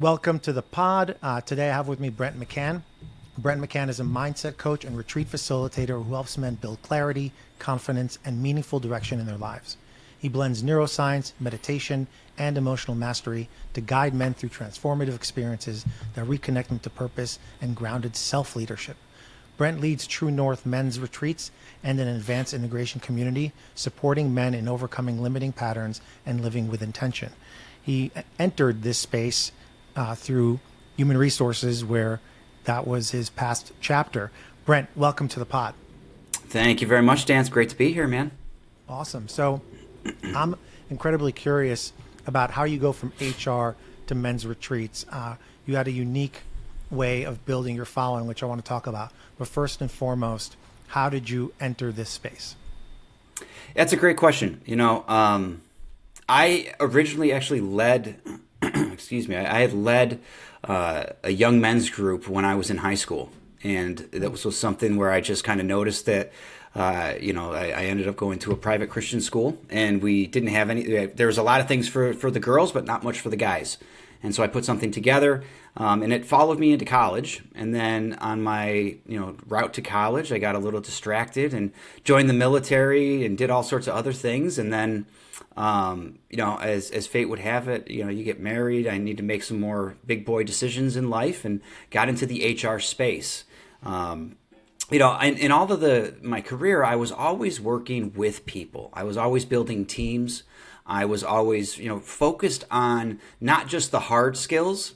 Welcome to the pod. Today I have with me Brent McCann. Brent McCann is a mindset coach and retreat facilitator who helps men build clarity, confidence, and meaningful direction in their lives. He blends neuroscience, meditation, and emotional mastery to guide men through transformative experiences that reconnect them to purpose and grounded self-leadership. Brent leads True North men's retreats and an advanced integration community, supporting men in overcoming limiting patterns and living with intention. He entered this space through human resources, where that was his past chapter. Brent, welcome to the pod. Thank you very much, Dan. It's great to be here, man. Awesome. So I'm incredibly curious about how you go from HR to men's retreats. You had a unique way of building your following, which I want to talk about. But first and foremost, how did you enter this space? That's a great question. I originally actually led, excuse me, I had led a young men's group when I was in high school. And that was something where I just kind of noticed that, I ended up going to a private Christian school, and we didn't have any, there was a lot of things for the girls, but not much for the guys. And so I put something together, and it followed me into college. And then on my, route to college, I got a little distracted and joined the military and did all sorts of other things. And then, as fate would have it, you get married. I need to make some more big boy decisions in life, and got into the HR space. In all of my career, I was always working with people. I was always building teams. I was always, focused on not just the hard skills,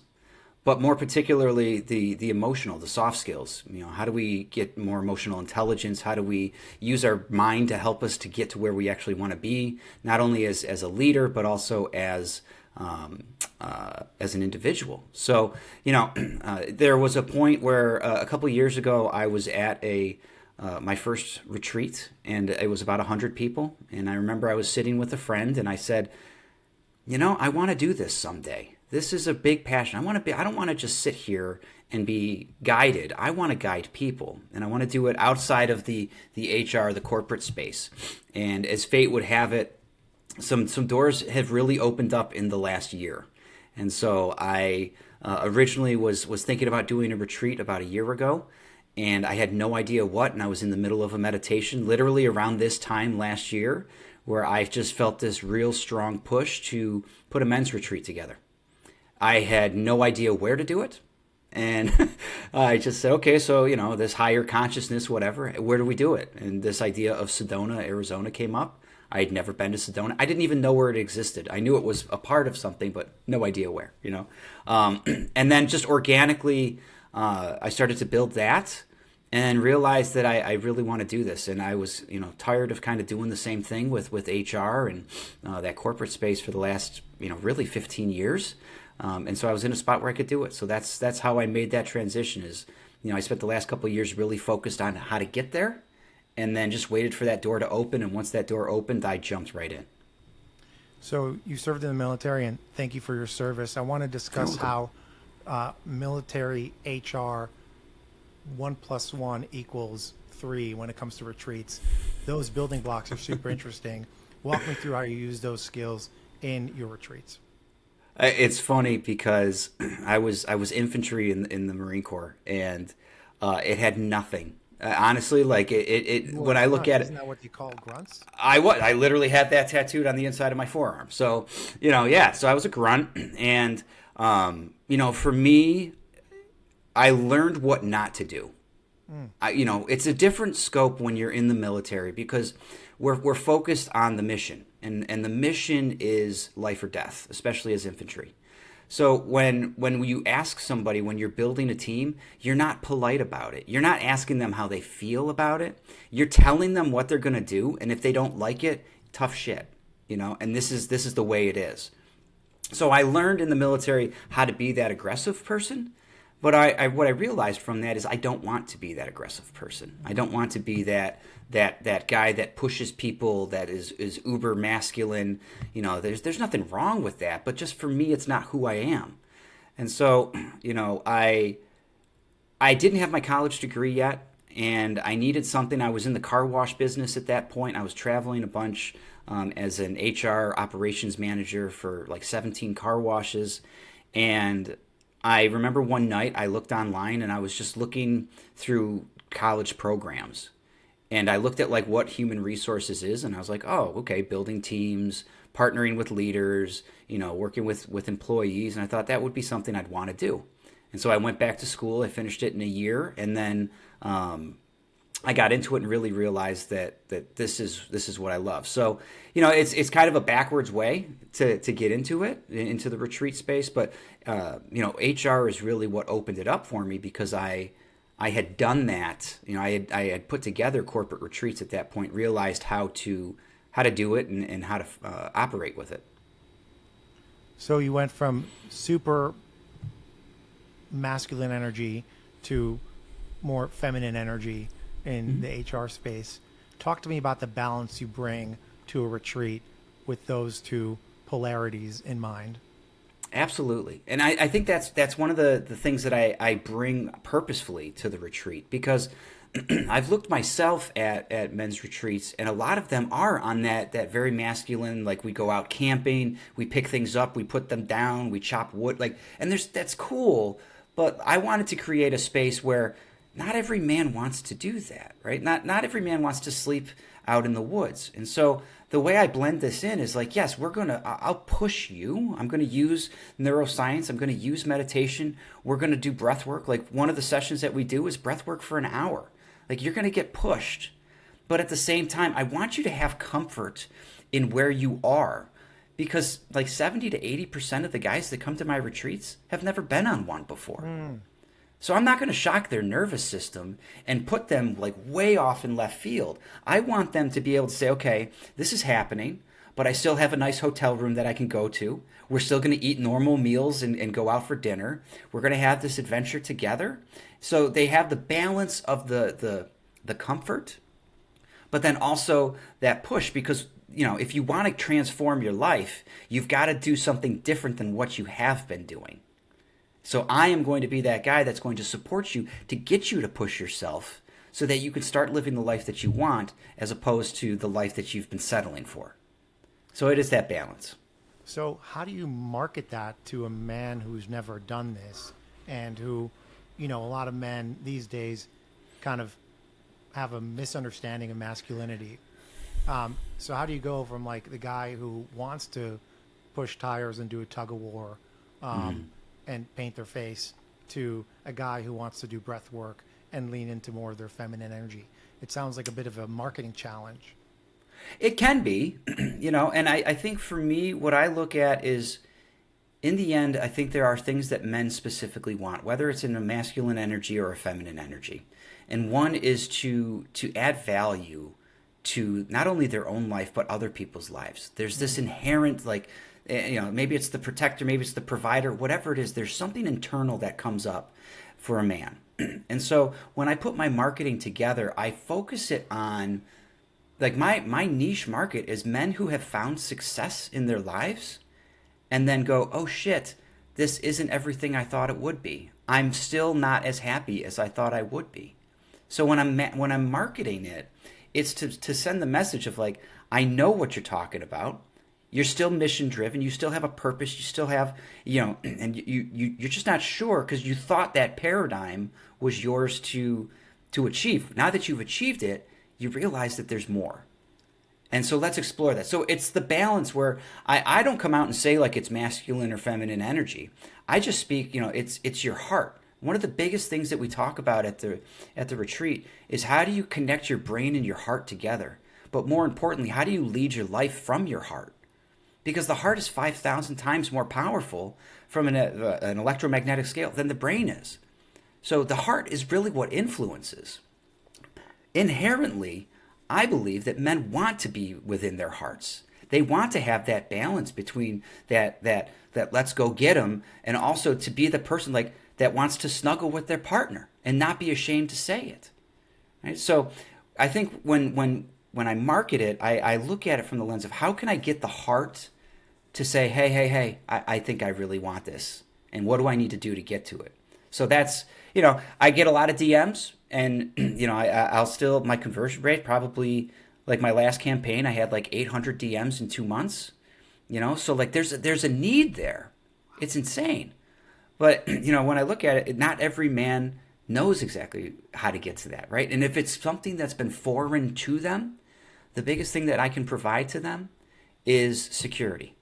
but more particularly the emotional, the soft skills. How do we get more emotional intelligence? How do we use our mind to help us to get to where we actually want to be, not only as a leader, but also as an individual. So, there was a point where a couple of years ago, I was at my first retreat, and it was about 100 people. And I remember I was sitting with a friend, and I said, I want to do this someday. This is a big passion. I don't want to just sit here and be guided. I want to guide people, and I want to do it outside of the HR, the corporate space. And as fate would have it, some doors have really opened up in the last year. And so I originally was thinking about doing a retreat about a year ago, and I had no idea what, and I was in the middle of a meditation literally around this time last year, where I just felt this real strong push to put a men's retreat together. I had no idea where to do it, and I just said, okay, so, this higher consciousness, whatever, where do we do it? And this idea of Sedona, Arizona came up. I had never been to Sedona. I didn't even know where it existed. I knew it was a part of something, but no idea where, And then just organically, I started to build that and realized that I really want to do this. And I was, tired of kind of doing the same thing with HR and that corporate space for the last, really 15 years. And so I was in a spot where I could do it. So that's how I made that transition is, I spent the last couple of years really focused on how to get there, and then just waited for that door to open. And once that door opened, I jumped right in. So you served in the military, and thank you for your service. I want to discuss how military HR 1 + 1 = 3 when it comes to retreats. Those building blocks are super interesting. Walk me through how you use those skills in your retreats. It's funny because I was infantry in the Marine Corps, and it had nothing. Honestly, like when I look at it, isn't that what you call grunts? I literally had that tattooed on the inside of my forearm. So, so I was a grunt. And, for me, I learned what not to do. It's a different scope when you're in the military, because we're focused on the mission. And the mission is life or death, especially as infantry. So when you ask somebody, when you're building a team, you're not polite about it. You're not asking them how they feel about it. You're telling them what they're going to do, and if they don't like it, tough shit, and this is the way it is. So I learned in the military how to be that aggressive person, but what I realized from that is I don't want to be that aggressive person. I don't want to be that guy that pushes people, that is uber masculine. There's nothing wrong with that, but just for me, it's not who I am. And so, I didn't have my college degree yet, and I needed something. I was in the car wash business at that point. I was traveling a bunch as an HR operations manager for like 17 car washes, and I remember one night I looked online and I was just looking through college programs, and I looked at like what human resources is, and I was like, oh, okay, building teams, partnering with leaders, working with employees, and I thought that would be something I'd want to do. And so I went back to school. I finished it in a year, and then I got into it and really realized that this is what I love. So it's kind of a backwards way to get into the retreat space, but HR is really what opened it up for me, because I had done that. I had put together corporate retreats at that point, realized how to do it and how to operate with it. So you went from super masculine energy to more feminine energy in the HR space. Talk to me about the balance you bring to a retreat with those two polarities in mind. Absolutely. And I think that's one of the things that I bring purposefully to the retreat, because I've looked myself at men's retreats, and a lot of them are on that very masculine, like we go out camping, we pick things up, we put them down, we chop wood, and that's cool, but I wanted to create a space where not every man wants to do that, right? Not every man wants to sleep out in the woods. And so the way I blend this in is like, yes, I'll push you. I'm going to use neuroscience. I'm going to use meditation. We're going to do breath work. Like, one of the sessions that we do is breath work for an hour. Like, you're going to get pushed. But at the same time, I want you to have comfort in where you are, because like 70 to 80% of the guys that come to my retreats have never been on one before. So I'm not going to shock their nervous system and put them like way off in left field. I want them to be able to say, okay, this is happening, but I still have a nice hotel room that I can go to. We're still going to eat normal meals and go out for dinner. We're going to have this adventure together. So they have the balance of the comfort, but then also that push, because if you want to transform your life, you've got to do something different than what you have been doing. So I am going to be that guy that's going to support you to get you to push yourself so that you can start living the life that you want, as opposed to the life that you've been settling for. So it is that balance. So how do you market that to a man who's never done this, and who, a lot of men these days kind of have a misunderstanding of masculinity? So how do you go from like the guy who wants to push tires and do a tug of war and paint their face, to a guy who wants to do breath work and lean into more of their feminine energy? It sounds like a bit of a marketing challenge. It can be, and I think for me, what I look at is, in the end, I think there are things that men specifically want, whether it's in a masculine energy or a feminine energy. And one is to add value to not only their own life, but other people's lives. There's this inherent, maybe it's the protector, maybe it's the provider, whatever it is, there's something internal that comes up for a man. And so when I put my marketing together, I focus it on, like, my niche market is men who have found success in their lives and then go, oh shit, this isn't everything I thought it would be. I'm still not as happy as I thought I would be. So when I'm marketing it, it's to send the message of like, I know what you're talking about. You're still mission driven. You still have a purpose. You still have, and you're just not sure because you thought that paradigm was yours to achieve. Now that you've achieved it, you realize that there's more. And so let's explore that. So it's the balance where I don't come out and say like it's masculine or feminine energy. I just speak, it's your heart. One of the biggest things that we talk about at the retreat is, how do you connect your brain and your heart together? But more importantly, how do you lead your life from your heart? Because the heart is 5,000 times more powerful from an electromagnetic scale than the brain is. So the heart is really what influences. Inherently, I believe that men want to be within their hearts. They want to have that balance between that let's go get them, and also to be the person like that wants to snuggle with their partner and not be ashamed to say it. Right? So I think when I market it, I look at it from the lens of how can I get the heart to say, hey, I think I really want this. And what do I need to do to get to it? So that's, I get a lot of DMs, and, I'll still, my conversion rate probably, like my last campaign, I had like 800 DMs in 2 months, so like there's a need there. It's insane. But, when I look at it, not every man knows exactly how to get to that, right? And if it's something that's been foreign to them, the biggest thing that I can provide to them is security.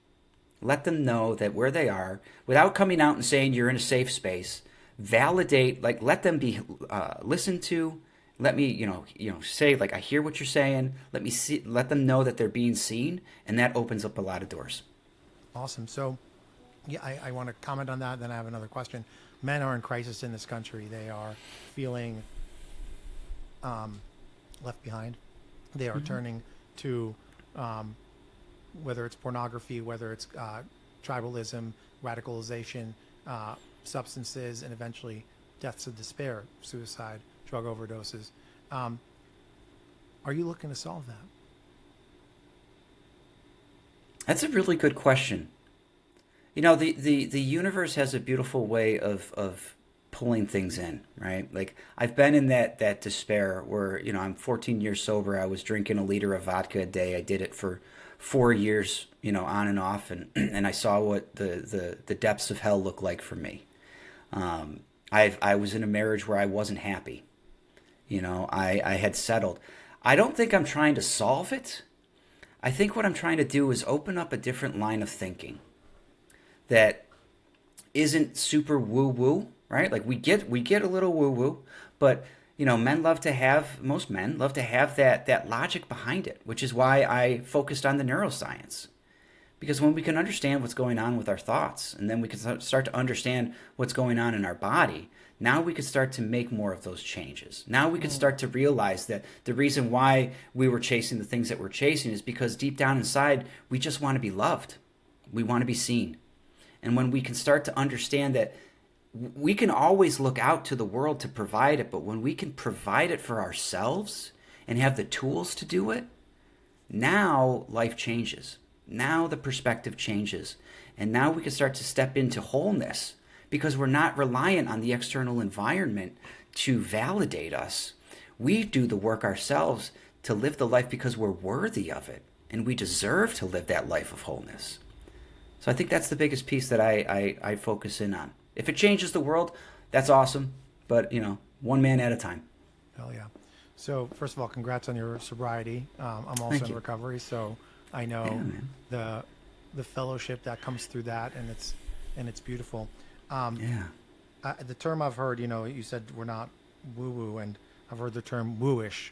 Let them know that where they are, without coming out and saying you're in a safe space, validate, like let them be listened to. Let me, say like I hear what you're saying. Let me see. Let them know that they're being seen, and that opens up a lot of doors. Awesome. So, yeah, I want to comment on that. Then I have another question. Men are in crisis in this country. They are feeling left behind. They are turning to whether it's pornography, whether it's tribalism, radicalization, substances, and eventually deaths of despair, suicide, drug overdoses. Are you looking to solve that? That's a really good question. The universe has a beautiful way of pulling things in, right? Like I've been in that despair where, I'm 14 years sober. I was drinking a liter of vodka a day. I did it for 4 years, on and off, and and I saw what the depths of hell look like for me. I was in a marriage where I wasn't happy. I had settled. I don't think I'm trying to solve it. I think what I'm trying to do is open up a different line of thinking that isn't super woo woo, right? Like we get a little woo woo, but most men love to have that logic behind it, which is why I focused on the neuroscience. Because when we can understand what's going on with our thoughts, and then we can start to understand what's going on in our body, now we can start to make more of those changes. Now we can start to realize that the reason why we were chasing the things that we're chasing is because deep down inside, we just want to be loved. We want to be seen. And when we can start to understand that we can always look out to the world to provide it, but when we can provide it for ourselves and have the tools to do it, now life changes. Now the perspective changes. And now we can start to step into wholeness because we're not reliant on the external environment to validate us. We do the work ourselves to live the life because we're worthy of it. And we deserve to live that life of wholeness. So I think that's the biggest piece that I focus in on. If it changes the world, that's awesome. But, one man at a time. Hell yeah. So first of all, congrats on your sobriety. I'm also Thank in you. recovery, so I know the fellowship that comes through that, and it's beautiful. Yeah. The term I've heard, you said we're not woo woo, and I've heard the term wooish,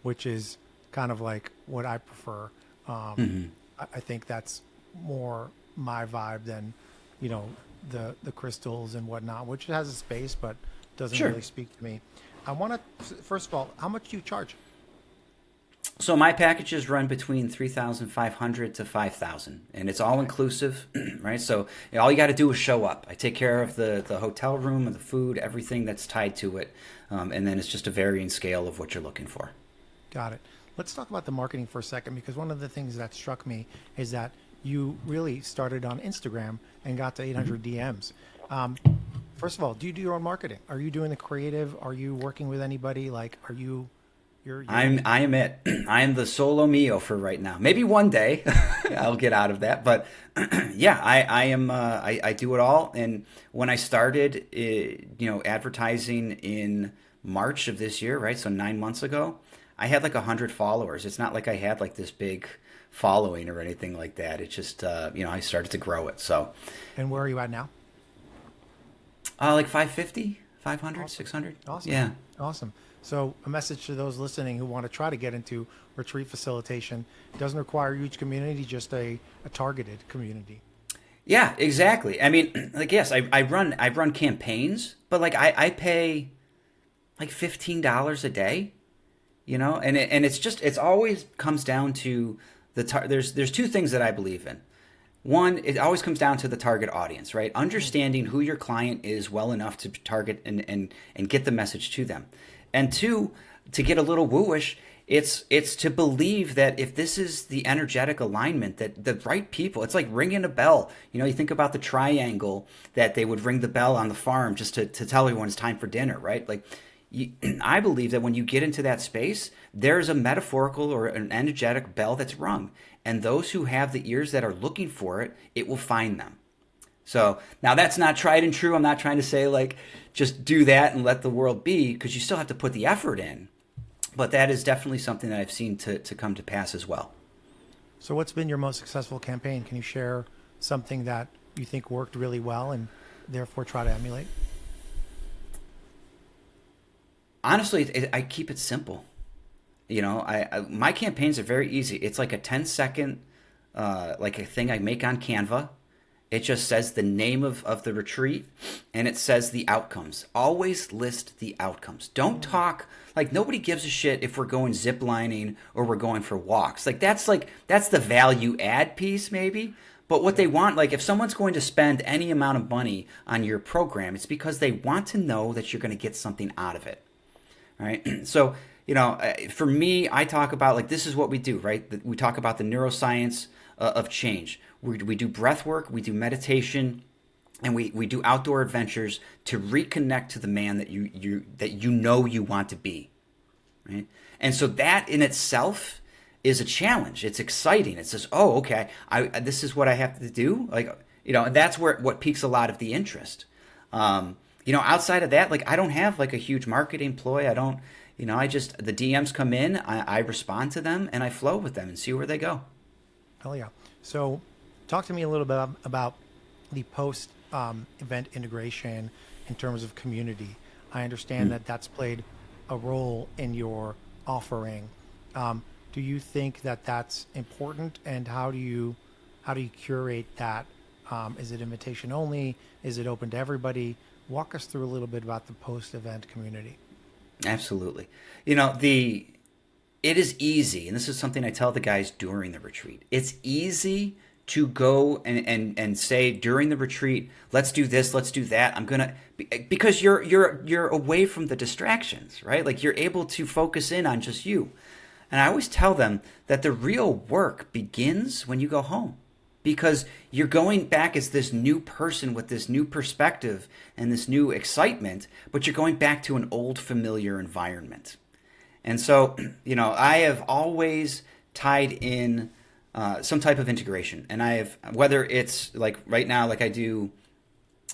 which is kind of like what I prefer. I think that's more my vibe than, the crystals and whatnot, which has a space but doesn't Sure. really speak to me. I want to first of all, how much do you charge? So my packages run between 3,500 to 5,000, and it's all inclusive, right? So all you got to do is show up. I take care of the hotel room and the food, everything that's tied to it, and then it's just a varying scale of what you're looking for. Got it. Let's talk about the marketing for a second, because one of the things that struck me is that you really started on Instagram and got to 800 DMs. First of all, do you do your own marketing? Are you doing the creative? Are you working with anybody? Like, are you? I am it. I am the solo mio for right now. Maybe one day I'll get out of that, but yeah, I am. I do it all. And when I started, advertising in March of this year, right? So 9 months ago, I had like 100 followers. It's not like I had like this big following or anything like that. It's just, I started to grow it. So, And where are you at now? like 550, 500, Awesome. 600. Awesome. Yeah. Awesome. So a message to those listening who want to try to get into retreat facilitation. It doesn't require a huge community, just a targeted community. Yeah, exactly. I mean, like, yes, I run campaigns, but like I pay like $15 a day, and it's always comes down to there's two things that I believe in. One, it always comes down to the target audience, right? Understanding who your client is well enough to target and get the message to them. And two, to get a little wooish, it's to believe that if this is the energetic alignment, that the right people, it's like ringing a bell. You think about the triangle that they would ring the bell on the farm just to tell everyone it's time for dinner, right? Like, I believe that when you get into that space, there's a metaphorical or an energetic bell that's rung. And those who have the ears that are looking for it, it will find them. So now that's not tried and true. I'm not trying to say like just do that and let the world be, because you still have to put the effort in. But that is definitely something that I've seen to come to pass as well. So, what's been your most successful campaign? Can you share something that you think worked really well and therefore try to emulate? Honestly, I keep it simple. My campaigns are very easy. It's like a 10-second, like a thing I make on Canva. It just says the name of the retreat, and it says the outcomes. Always list the outcomes. Don't talk, like nobody gives a shit if we're going zip lining or we're going for walks. That's the value add piece maybe. But what they want, like if someone's going to spend any amount of money on your program, it's because they want to know that you're going to get something out of it. Right? So, for me, I talk about like this is what we do, right? We talk about the neuroscience of change. We do breath work, we do meditation, and we do outdoor adventures to reconnect to the man that you know you want to be, right? And so that in itself is a challenge. It's exciting. It says, oh, okay, this is what I have to do, and that's what piques a lot of the interest. Outside of that, like I don't have like a huge marketing ploy. I don't, I just the DMs come in, I respond to them, and I flow with them and see where they go. Hell yeah. So, talk to me a little bit about the post event integration in terms of community. I understand that that's played a role in your offering. Do you think that that's important, and how do you curate that? Is it invitation only? Is it open to everybody? Walk us through a little bit about the post event community. Absolutely. It is easy, and this is something I tell the guys during the retreat. It's easy to go and say during the retreat, let's do this, let's do that. Because you're away from the distractions, right? Like you're able to focus in on just you. And I always tell them that the real work begins when you go home, because you're going back as this new person with this new perspective and this new excitement, but you're going back to an old familiar environment. And so, I have always tied in some type of integration. And whether it's like right now, like I do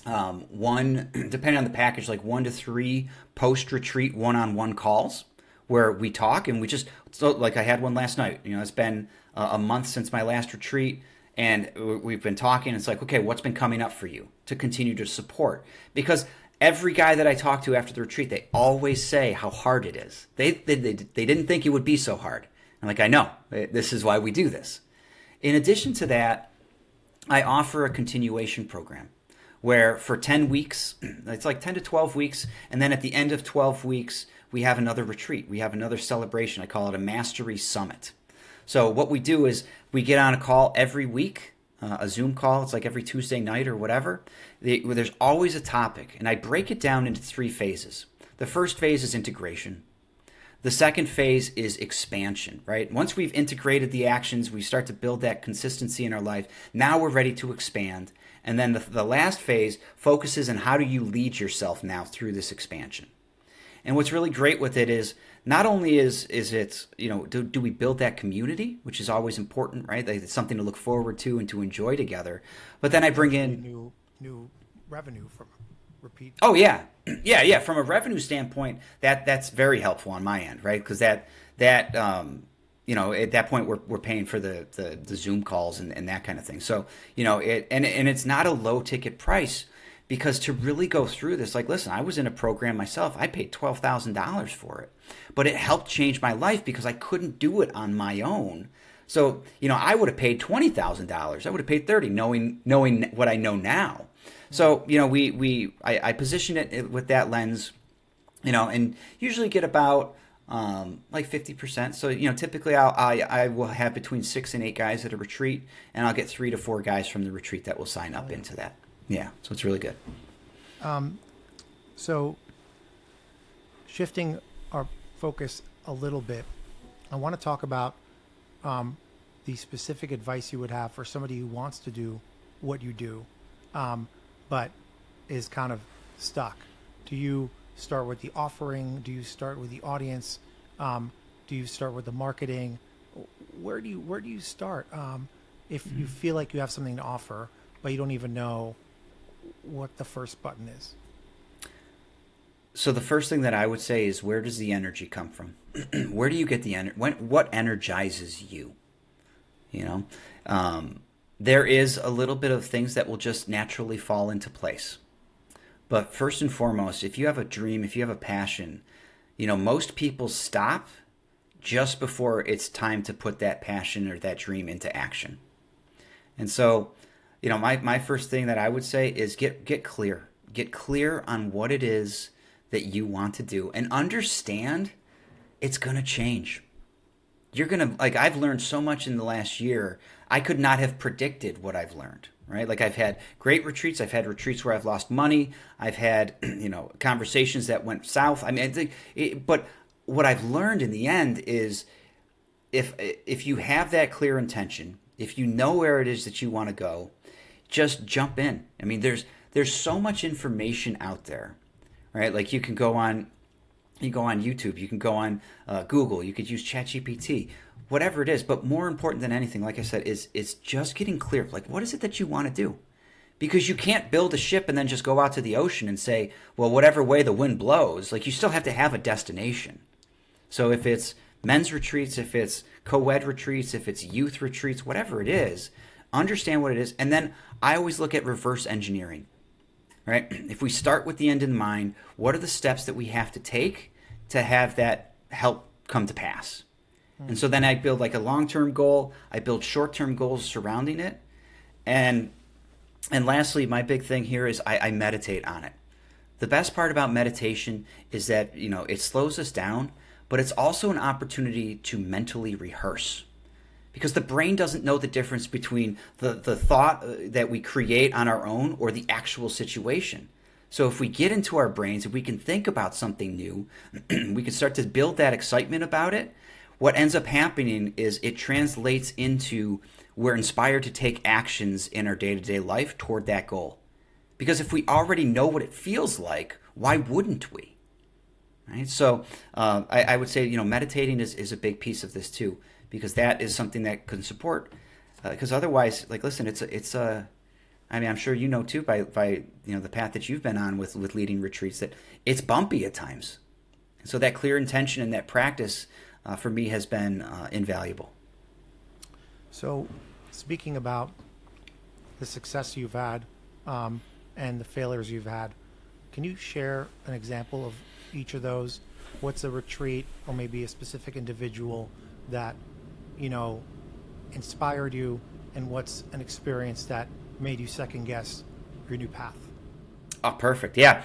one, depending on the package, like 1 to 3 post-retreat one-on-one calls where we talk and so like I had one last night. It's been a month since my last retreat, and we've been talking. It's like, okay, what's been coming up for you to continue to support? Because every guy that I talk to after the retreat, they always say how hard it is. They didn't think it would be so hard. I'm like, I know. This is why we do this. In addition to that, I offer a continuation program where for 10 weeks, it's like 10 to 12 weeks, and then at the end of 12 weeks, we have another retreat. We have another celebration. I call it a Mastery Summit. So what we do is we get on a call every week, a Zoom call. It's like every Tuesday night or whatever. There's always a topic, and I break it down into 3 phases. The first phase is integration. The second phase is expansion, right? Once we've integrated the actions, we start to build that consistency in our life. Now we're ready to expand. And then the last phase focuses on how do you lead yourself now through this expansion. And what's really great with it is not only is it, do we build that community, which is always important, right? It's something to look forward to and to enjoy together. But then I bring in new revenue from repeat. Oh yeah. Yeah. From a revenue standpoint, that's very helpful on my end, right? Because at that point we're paying for the Zoom calls and that kind of thing. So, and it's not a low ticket price, because to really go through this, like, listen, I was in a program myself. I paid $12,000 for it, but it helped change my life because I couldn't do it on my own. So, I would have paid $20,000. I would have paid $30,000 knowing what I know now. So, I position it with that lens, and usually get about like 50%. So, typically I will have between 6 and 8 guys at a retreat, and I'll get 3 to 4 guys from the retreat that will sign up into that. Yeah, so it's really good. So shifting our focus a little bit, I want to talk about the specific advice you would have for somebody who wants to do what you do, but is kind of stuck. Do you start with the offering? Do you start with the audience? Do you start with the marketing? Where do you start if you feel like you have something to offer, but you don't even know what the first button is? So the first thing that I would say is, where does the energy come from? Where do you get the energy? What energizes you? You know, there is a little bit of things that will just naturally fall into place. But first and foremost, if you have a dream, if you have a passion, most people stop just before it's time to put that passion or that dream into action. And so, my first thing that I would say is get clear. Get clear on what it is that you want to do, and understand it's going to change. You're going to, like, I've learned so much in the last year. I could not have predicted what I've learned, right? Like, I've had great retreats. I've had retreats where I've lost money. I've had, conversations that went south. I mean, I think but what I've learned in the end is, if you have that clear intention, if you know where it is that you want to go, just jump in. I mean, there's so much information out there, right? Like, you can go on YouTube, you can go on Google, you could use ChatGPT, whatever it is. But more important than anything, like I said, is just getting clear. Like, what is it that you want to do? Because you can't build a ship and then just go out to the ocean and say, well, whatever way the wind blows. Like, you still have to have a destination. So if it's men's retreats, if it's co-ed retreats, if it's youth retreats, whatever it is, understand what it is. And then I always look at reverse engineering, right? If we start with the end in mind, what are the steps that we have to take to have that help come to pass? And so then I build like a long-term goal. I build short-term goals surrounding it. And lastly, my big thing here is I meditate on it. The best part about meditation is that, it slows us down, but it's also an opportunity to mentally rehearse. Because the brain doesn't know the difference between the thought that we create on our own or the actual situation. So if we get into our brains, if we can think about something new, we can start to build that excitement about it. What ends up happening is it translates into, we're inspired to take actions in our day-to-day life toward that goal. Because if we already know what it feels like, why wouldn't we? Right? So I would say, meditating is a big piece of this too, because that is something that can support. Because otherwise, like, listen, it's a I mean, I'm sure you know too by the path that you've been on with leading retreats, that it's bumpy at times. And so that clear intention and that practice for me has been invaluable. So, speaking about the success you've had and the failures you've had, can you share an example of each of those? What's a retreat or maybe a specific individual that, inspired you, and what's an experience that made you second guess your new path? Oh, perfect. Yeah.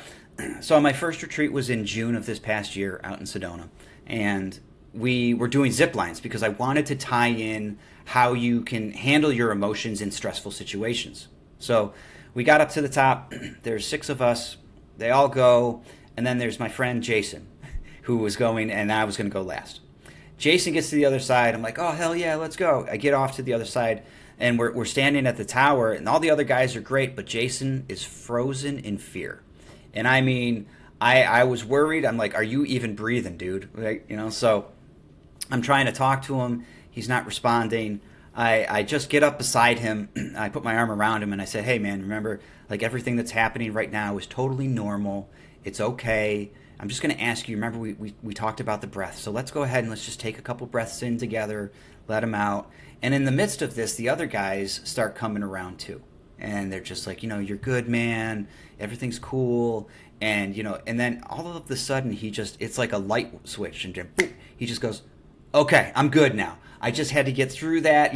So my first retreat was in June of this past year out in Sedona. And we were doing zip lines because I wanted to tie in how you can handle your emotions in stressful situations. So we got up to the top. There's 6 of us. They all go. And then there's my friend Jason, who was going, and I was going to go last. Jason gets to the other side. I'm like, oh, hell yeah, let's go. I get off to the other side, and we're standing at the tower, and all the other guys are great, but Jason is frozen in fear. And I mean, I was worried. I'm like, are you even breathing, dude? Like, so I'm trying to talk to him. He's not responding. I just get up beside him. I put my arm around him, and I said, hey, man, remember, like, everything that's happening right now is totally normal. It's okay. I'm just going to ask you, remember we talked about the breath. So let's go ahead and let's just take a couple breaths in together, let them out. And in the midst of this, the other guys start coming around too. And they're just like, you're good, man. Everything's cool. And, and then all of a sudden it's like a light switch. And then, boom, he just goes, okay, I'm good now. I just had to get through that,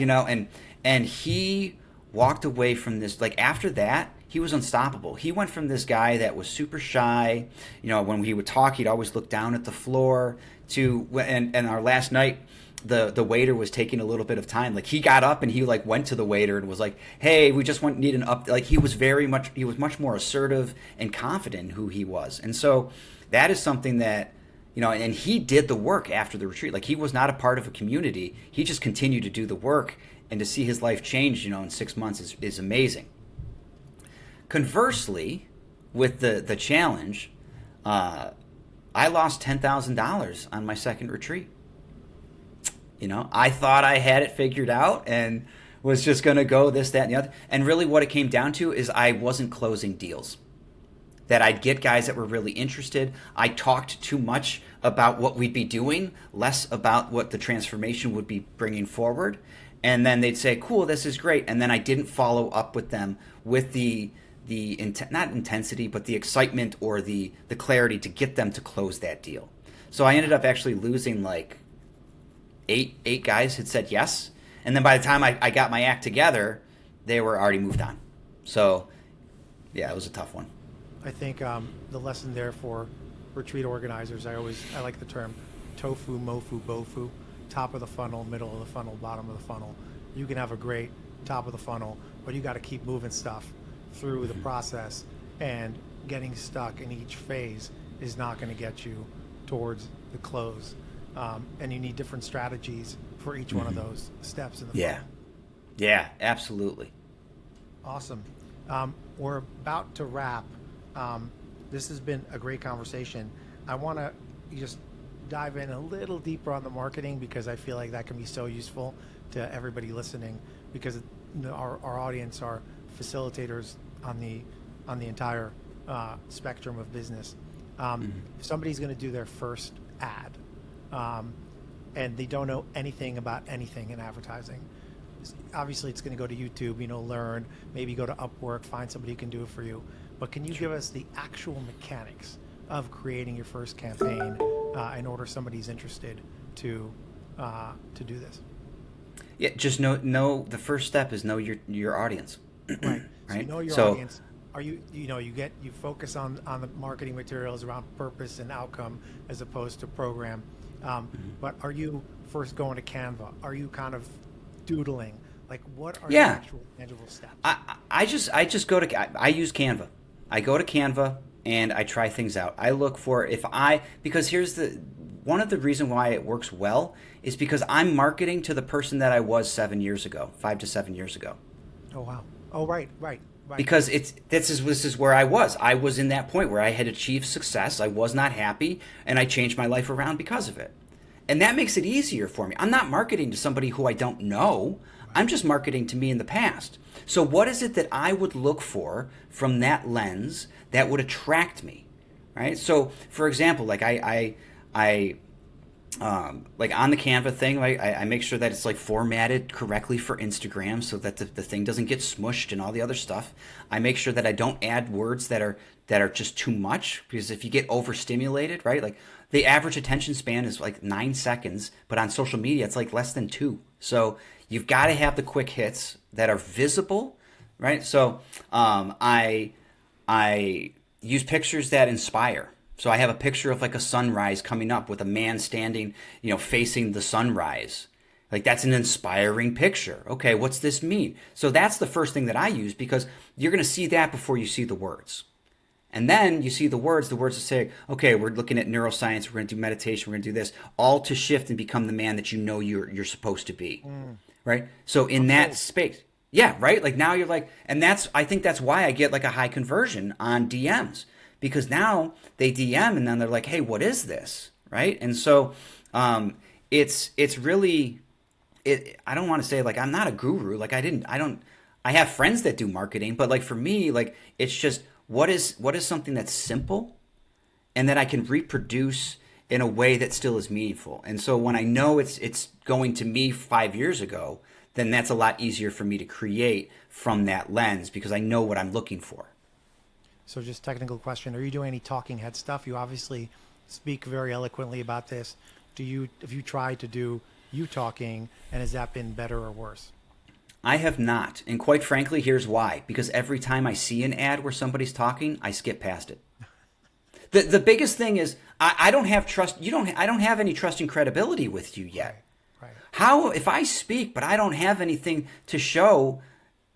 and he walked away from this. Like, after that, he was unstoppable. He went from this guy that was super shy, when he would talk, he'd always look down at the floor, to, and our last night, the waiter was taking a little bit of time. Like, he got up and he went to the waiter and was like, hey, we just need an up. Like, he was much more assertive and confident in who he was. And so that is something that, and he did the work after the retreat. Like, he was not a part of a community. He just continued to do the work, and to see his life change, in 6 months is amazing. Conversely, with the challenge, I lost $10,000 on my second retreat. I thought I had it figured out, and was just going to go this, that, and the other. And really what it came down to is I wasn't closing deals. That I'd get guys that were really interested. I talked too much about what we'd be doing, less about what the transformation would be bringing forward. And then they'd say, cool, this is great. And then I didn't follow up with them with the not intensity, but the excitement or the clarity to get them to close that deal. So I ended up actually losing like eight guys had said yes. And then by the time I got my act together, they were already moved on. So yeah, it was a tough one. I think the lesson there for retreat organizers, I like the term tofu, mofu, bofu, top of the funnel, middle of the funnel, bottom of the funnel. You can have a great top of the funnel, but you got to keep moving stuff through the process, and getting stuck in each phase is not going to get you towards the close. And you need different strategies for each one of those steps in the funnel. Yeah, absolutely. Awesome. We're about to wrap. This has been a great conversation. I want to just dive in a little deeper on the marketing, because I feel like that can be so useful to everybody listening, because our audience are facilitators on the entire spectrum of business. If somebody's going to do their first ad, and they don't know anything about anything in advertising, obviously it's going to go to YouTube, learn, maybe go to Upwork, find somebody who can do it for you. But can you give us the actual mechanics of creating your first campaign in order somebody's interested to do this? Yeah, just know the first step is know your audience. Right. So right. you know your audience. Are you focus on the marketing materials around purpose and outcome as opposed to program. But are you first going to Canva? Are you kind of doodling? Like, what are the actual tangible steps? I just go to, I use Canva. I go to Canva and I try things out. I look for because here's one of the reasons why it works well is because I'm marketing to the person that I was 7 years ago, 5 to 7 years ago. Oh, wow. Oh, right. Because this is where I was. I was in that point where I had achieved success. I was not happy, and I changed my life around because of it. And that makes it easier for me. I'm not marketing to somebody who I don't know. I'm just marketing to me in the past. So what is it that I would look for from that lens that would attract me, right? So, for example, like I like on the Canva thing, I make sure that it's like formatted correctly for Instagram so that the thing doesn't get smushed and all the other stuff. I make sure that I don't add words that are just too much, because if you get overstimulated, right? Like the average attention span is like 9 seconds, but on social media it's like less than 2. So you've got to have the quick hits that are visible, right? So I use pictures that inspire. So I have a picture of like a sunrise coming up with a man standing, facing the sunrise. Like that's an inspiring picture. Okay, what's this mean? So that's the first thing that I use, because you're going to see that before you see the words. And then you see the words that say, okay, we're looking at neuroscience, we're going to do meditation, we're going to do this, all to shift and become the man that you're supposed to be. Right? So in that space, yeah, right? Like now you're like, and I think that's why I get like a high conversion on DMs. Because now they DM and then they're like, hey, what is this? Right? And so it's really, I don't want to say like I'm not a guru. Like I have friends that do marketing, but like for me, like it's just what is something that's simple and that I can reproduce in a way that still is meaningful. And so when I know it's going to me 5 years ago, then that's a lot easier for me to create from that lens, because I know what I'm looking for. So just technical question, are you doing any talking head stuff? You obviously speak very eloquently about this. Have you tried to do you talking, and has that been better or worse? I have not. And quite frankly, here's why. Because every time I see an ad where somebody's talking, I skip past it. The biggest thing is I don't have trust. I don't have any trust and credibility with you yet. Right. How, if I speak, but I don't have anything to show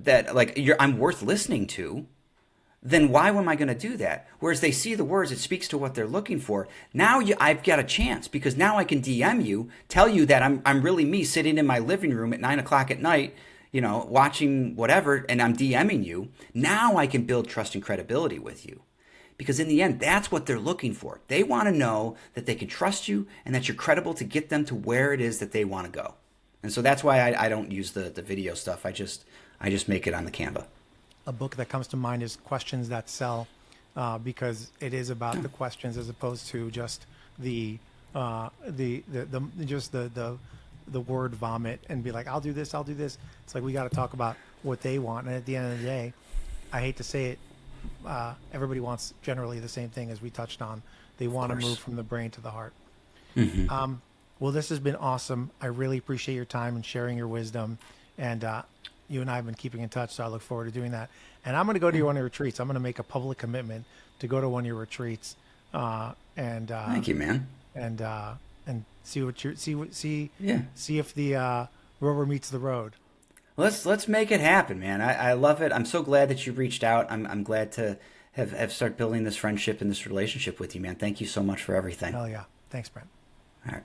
that like I'm worth listening to, then why am I going to do that? Whereas they see the words, it speaks to what they're looking for. Now I've got a chance, because now I can DM you, tell you that I'm really me sitting in my living room at 9 o'clock at night, watching whatever, and I'm DMing you. Now I can build trust and credibility with you. Because in the end, that's what they're looking for. They want to know that they can trust you and that you're credible to get them to where it is that they want to go. And so that's why I don't use the video stuff. I just make it on the Canva. A book that comes to mind is Questions That Sell, because it is about the questions as opposed to just the word vomit and be like, I'll do this. It's like we got to talk about what they want. And at the end of the day, I hate to say it, everybody wants generally the same thing as we touched on. They want to move from the brain to the heart. Mm-hmm. Well, this has been awesome. I really appreciate your time and sharing your wisdom. And you and I have been keeping in touch, so I look forward to doing that. And I'm going to go to one of your retreats. I'm going to make a public commitment to go to one of your retreats. Thank you, man. And see what you see if the rubber meets the road. Let's make it happen, man. I love it. I'm so glad that you reached out. I'm glad to have start building this friendship and this relationship with you, man. Thank you so much for everything. Hell yeah. Thanks, Brent. All right.